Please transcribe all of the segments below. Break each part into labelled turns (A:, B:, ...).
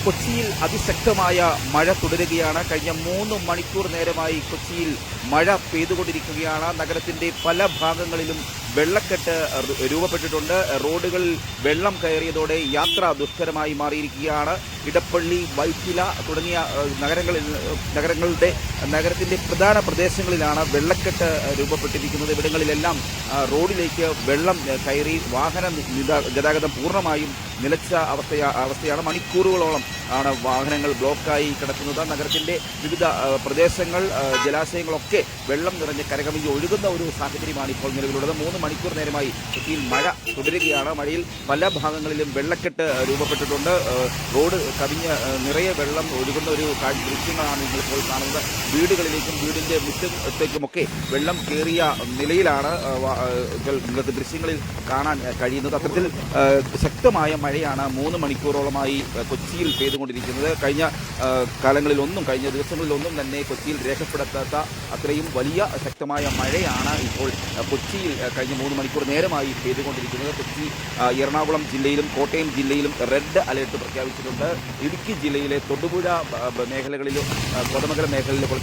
A: കൊച്ചിയിൽ അതിശക്തമായ മഴ തുടരുകയാണ്. കഴിഞ്ഞ 3 മണിക്കൂർ നേരമായി കൊച്ചിയിൽ മഴ പെയ്തുകൊണ്ടിരിക്കുകയാണ്. നഗരത്തിന്റെ പല ഭാഗങ്ങളിലും വെള്ളക്കെട്ട് രൂപപ്പെട്ടിട്ടുണ്ട്. റോഡുകളിൽ വെള്ളം കയറിയതോടെ യാത്ര ദുഷ്കരമായി മാറിയിരിക്കുകയാണ്. ഇടപ്പള്ളി, വൈറ്റില തുടങ്ങിയ നഗരത്തിന്റെ പ്രധാന പ്രദേശങ്ങളിലാണ് വെള്ളക്കെട്ട് രൂപപ്പെട്ടിരിക്കുന്നത്. ഇവിടങ്ങളിലെല്ലാം റോഡിലേക്ക് വെള്ളം കയറി വാഹന ഗതാഗതം പൂർണ്ണമായും നിലച്ച അവസ്ഥയാണ്. മണിക്കൂറുകളോളം ആണ് വാഹനങ്ങൾ ബ്ലോക്കായി കിടക്കുന്നത്. നഗരത്തിന്റെ വിവിധ പ്രദേശങ്ങൾ, ജലാശയങ്ങളൊക്കെ വെള്ളം നിറഞ്ഞ് കരകവിഞ്ഞ് ഒഴുകുന്ന ഒരു സാഹചര്യമാണ് ഇപ്പോൾ നിലവിലുള്ളത്. 3 മണിക്കൂർ നേരമായി കൊച്ചിയിൽ മഴ തുടരുകയാണ്. മഴയിൽ പല ഭാഗങ്ങളിലും വെള്ളക്കെട്ട് രൂപപ്പെട്ടിട്ടുണ്ട്. റോഡ് കവിഞ്ഞ് നിറയെ വെള്ളം ഒഴുകുന്ന ഒരു ദൃശ്യങ്ങളാണ് നിങ്ങളിപ്പോൾ കാണുന്നത്. വീടുകളിലേക്കും വീടിന്റെ മുറ്റത്തേക്കുമൊക്കെ വെള്ളം കയറിയ നിലയിലാണ് നിങ്ങൾക്ക് ദൃശ്യങ്ങളിൽ കാണാൻ കഴിയുന്നത്. അത്തരത്തിൽ ശക്തമായ മഴയാണ് 3 മണിക്കൂറോളമായി കൊച്ചിയിൽ പെയ്തുകൊണ്ടിരിക്കുന്നത്. കഴിഞ്ഞ ദിവസങ്ങളിലൊന്നും തന്നെ കൊച്ചിയിൽ രേഖപ്പെടുത്താത്ത അത്രയും വലിയ ശക്തമായ മഴയാണ് ഇപ്പോൾ കൊച്ചിയിൽ കഴിഞ്ഞ 3 മണിക്കൂർ നേരമായി പെയ്തുകൊണ്ടിരിക്കുന്നത്. കൊച്ചി, എറണാകുളം ജില്ലയിലും കോട്ടയം ജില്ലയിലും റെഡ് അലേർട്ട് പ്രഖ്യാപിച്ചിട്ടുണ്ട്. ഇടുക്കി ജില്ലയിലെ തൊടുപുഴ മേഖലകളിലും കോതമംഗലം മേഖലയിലൊക്കെ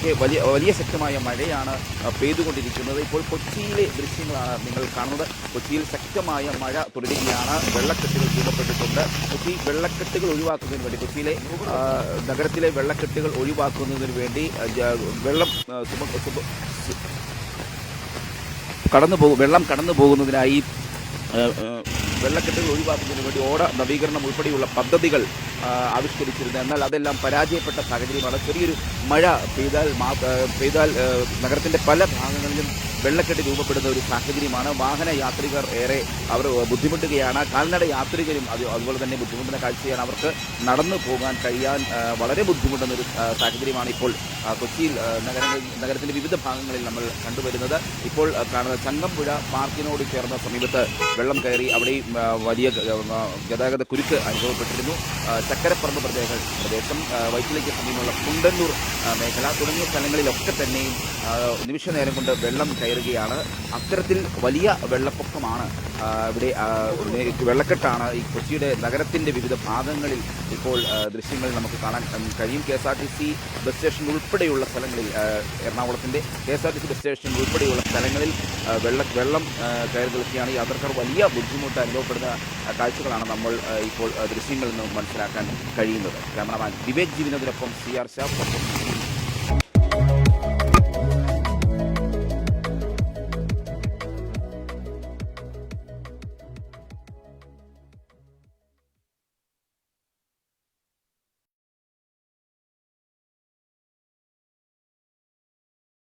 A: വലിയ ശക്തമായ മഴയാണ് പെയ്തുകൊണ്ടിരിക്കുന്നത്. ഇപ്പോൾ കൊച്ചിയിലെ ദൃശ്യങ്ങളാണ് നിങ്ങൾ കാണുന്നത്. കൊച്ചിയിൽ ശക്തമായ മഴ തുടരുകയാണ്. വെള്ളക്കെട്ടുകൾ രൂപപ്പെട്ടിട്ടുണ്ട്. കൊച്ചി വെള്ളക്കെട്ടുകൾ ഒഴിവാക്കുന്നതിന് വേണ്ടി, കൊച്ചിയിലെ നഗരത്തിലെ വെള്ളക്കെട്ടുകൾ ഒഴിവാക്കുന്നതിന് വേണ്ടി വെള്ളം കടന്നു പോകുന്നതിനായി വെള്ളക്കെട്ടുകൾ ഒഴിവാക്കുന്നതിന് വേണ്ടി ഓട നവീകരണം ഉൾപ്പെടെയുള്ള പദ്ധതികൾ ആവിഷ്കരിച്ചിരുന്നു. എന്നാൽ അതെല്ലാം പരാജയപ്പെട്ട സാഹചര്യമാണ്. ചെറിയൊരു മഴ പെയ്താൽ നഗരത്തിൻ്റെ പല ഭാഗങ്ങളിലും വെള്ളക്കെട്ട് രൂപപ്പെടുന്ന ഒരു സാഹചര്യമാണ്. വാഹന യാത്രികർ ഏറെ അവർ ബുദ്ധിമുട്ടുകയാണ്. കാൽനട യാത്രികരും അതുപോലെ തന്നെ ബുദ്ധിമുട്ടുന്ന കാഴ്ചയാണ്. അവർക്ക് നടന്നു പോകാൻ കഴിയാൻ വളരെ ബുദ്ധിമുട്ടുന്നൊരു സാഹചര്യമാണ് ഇപ്പോൾ കൊച്ചിയിൽ നഗരത്തിൻ്റെ വിവിധ ഭാഗങ്ങളിൽ നമ്മൾ കണ്ടുവരുന്നത്. ഇപ്പോൾ കാണുന്ന ചങ്ങമ്പുഴ പാർക്കിനോട് ചേർന്ന സമീപത്ത് വെള്ളം കയറി അവിടെയും വലിയ ഗതാഗത കുരുക്ക് അനുഭവപ്പെട്ടിരുന്നു. ചക്കരപ്പറമ്പ് പ്രദേശം, വൈറ്റിലയ്ക്ക് സമീപമുള്ള കുണ്ടന്നൂർ മേഖല തുടങ്ങിയ സ്ഥലങ്ങളിലൊക്കെ തന്നെയും നിമിഷ നേരം കൊണ്ട് വെള്ളം കയറുകയാണ്. അത്തരത്തിൽ വലിയ വെള്ളപ്പൊക്കമാണ് ഇവിടെ. വെള്ളക്കെട്ടാണ് ഈ കൊച്ചിയുടെ നഗരത്തിൻ്റെ വിവിധ ഭാഗങ്ങളിൽ ഇപ്പോൾ ദൃശ്യങ്ങളിൽ നമുക്ക് കാണാൻ കഴിയും. KSRTC ബസ് സ്റ്റേഷൻ ഉൾപ്പെടെയുള്ള സ്ഥലങ്ങളിൽ, എറണാകുളത്തിൻ്റെ KSRTC ബസ് സ്റ്റേഷൻ ഉൾപ്പെടെയുള്ള സ്ഥലങ്ങളിൽ വെള്ളം കയറി നിൽക്കുകയാണ്. യാത്രക്കാർ വലിയ ബുദ്ധിമുട്ട് അനുഭവപ്പെടുന്ന കാഴ്ചകളാണ് നമ്മൾ ഇപ്പോൾ ദൃശ്യങ്ങളിൽ നിന്ന് മനസ്സിലാക്കാൻ കഴിയുന്നത്. ക്യാമറമാൻ വിവേക് ജീവിനത്തിനൊപ്പം CR ഷാ.